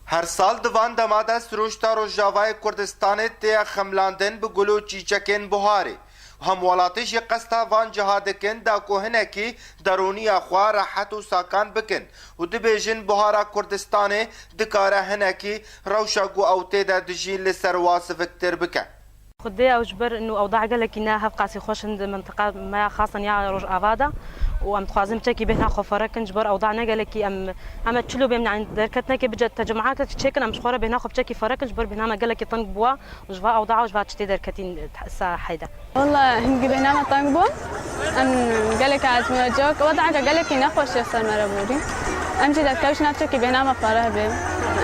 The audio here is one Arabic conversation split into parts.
هر سال دوان دماده سروشتا روجاوای کردستان تیا خملاندن به گلو چیچکن بهاری همولاتش قستا وان جهادکن دا کوهنکی درونی اخوا راحت و ساکان بکن و دبیجن بهارا کردستان دکاره هنکی روشاگو اوتی دا دجین لسر واسفکتر بکن خدي أجبر إنه أوضاع قالك إنها هبقاسي خوش عند منطقة ما خاصة يا روج أفادا وأم تخازم تشكي بينها خوفرك نجبر أوضاعنا قالك أم تشلو بين عند دركتنا كي بجت تجمعات تشيكن أم شخورة بينها خوف تشكي فرك نجبر بينها ما قالك طنق بوا وجفا أوضاع وجفا تشتي دركتين الساعة حيدا والله هنجي بينها ما طنق بوا أم قالك عاد مجاك وضعك قالك نخوش يصير مربوري أم جد كوش ناتشكي بينها ما فرها بين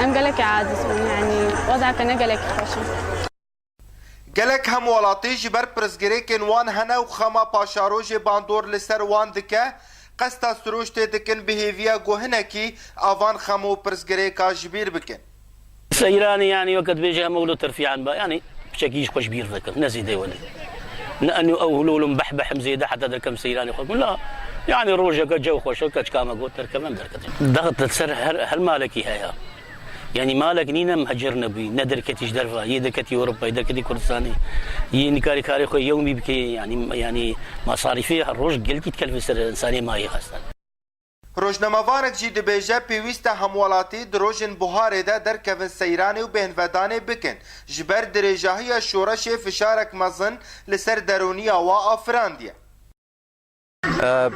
أم قالك عاد يعني وضعك أنا قالك خوش گلک هم ولاتی جبر پرزگری کن وان هنه و خما پاشاروج باندور لسر وان دکه قستا سروشت دکن بهیویا گوهنه کی آوان خمو پرزگری کا جبیر بکن سيراني يعني وقت بيجي مولو ترفيعا يعني بشكيش خوش بير ذكر نزيد ولي لانه اولو مبحبح مزيده حتى ذا كم سيراني خوش لا يعني روجك جو خوش كما قلت تركب ضغط السر هل مالكي هيا يعني مالك نينا مهجر نبي ندركتيش درفا يدركتي اوروبا يدركتي كردستاني ينكاري كاري خو يومي بكي يعني مصاريفي الروج قلتي تكلف سر انساني ما هي خاصه روجنامه‌وانك جی دبیجه پیوسته همولاتی دروژن بهاره ده در کفن سیرانی و بهنودانه بکن جبر درجاهی شورش فشارک مزن لسر درونی و افراندیه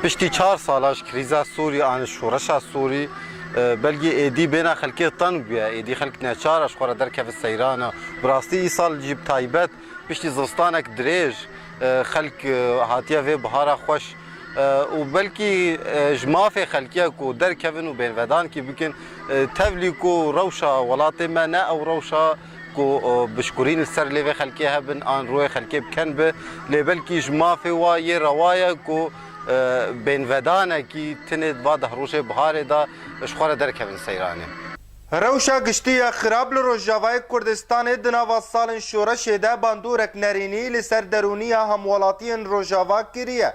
پشتی 4 سالاش کریزا سوری آن شورش سوری بلگی ایدی بین خلکی طنق بیا ایدی خلک نچارش خورا در کف سیرانه براستی ای سال جیب تایبت پشتی زستانک دریج خلک هاتیه و بهارا خوش و بلکی جماف خلکیه کو در کفن و بین ودان کی بکن تولی کو روشا ولات ما نه او روشا کو بشکرین السر لی خلکیه هبن آن روی خلکی بکن به لی بلکی جماف و یه روایه کو بین ودانه کی تند بعد هروش بهاره دا اشخوره در کفن سیرانه روشا گشتی خراب لروجاوای کردستان دناوا سالن شورش ده باندورک نرینی لسر درونی همولاتی روجاوا کریه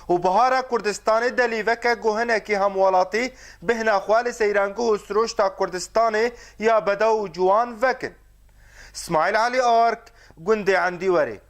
و بهارا کردستان دلیوک گوهنه کی همولاتی بهنا خوال سیرانگو سروش تا کردستان یا بدو جوان وکن اسماعیل علي آرک گنده عندی وری